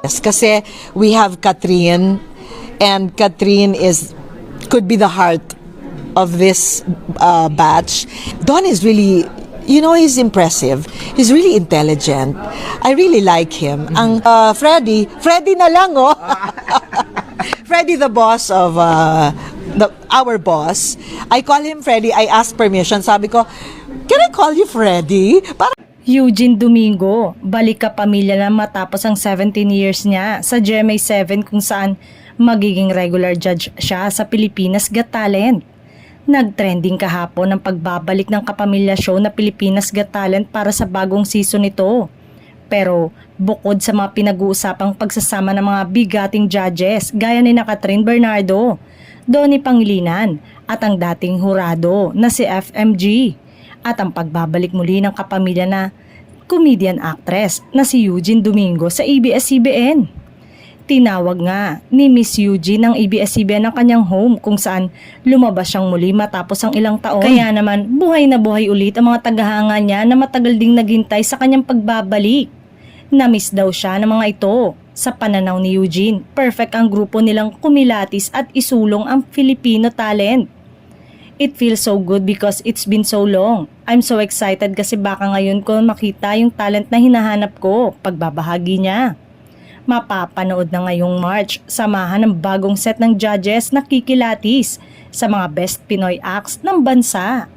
Kasi we have Catherine, and Catherine could be the heart of this batch. Don is really, he's impressive. He's really intelligent. I really like him. Ang Freddy na lang, oh. Freddy, the boss of our boss. I call him Freddy. I ask permission. Sabi ko, can I call you Freddy? Eugene Domingo, balik ka pamilya na matapos ang 17 years niya sa GMA 7 kung saan magiging regular judge siya sa Pilipinas Got Talent. Nag-trending kahapon ang pagbabalik ng kapamilya show na Pilipinas Got Talent para sa bagong season nito. Pero bukod sa mga pinag-uusapang pagsasama ng mga bigating judges gaya ni Catherine Bernardo, Donnie Pangilinan at ang dating hurado na si FMG, at ang pagbabalik muli ng kapamilya na comedian actress na si Eugene Domingo sa ABS-CBN. Tinawag nga ni Miss Eugene ng ABS-CBN ang kanyang home kung saan lumabas siyang muli matapos ang ilang taon. Kaya naman buhay na buhay ulit ang mga tagahanga niya na matagal ding naghintay sa kanyang pagbabalik. Na-miss daw siya ng mga ito. Sa pananaw ni Eugene, perfect ang grupo nilang kumilatis at isulong ang Filipino talent. It feels so good because it's been so long. I'm so excited kasi baka ngayon ko makita yung talent na hinahanap ko, pagbabahagi niya. Mapapanood na ngayong March, samahan ng bagong set ng judges na kikilatis sa mga best Pinoy acts ng bansa.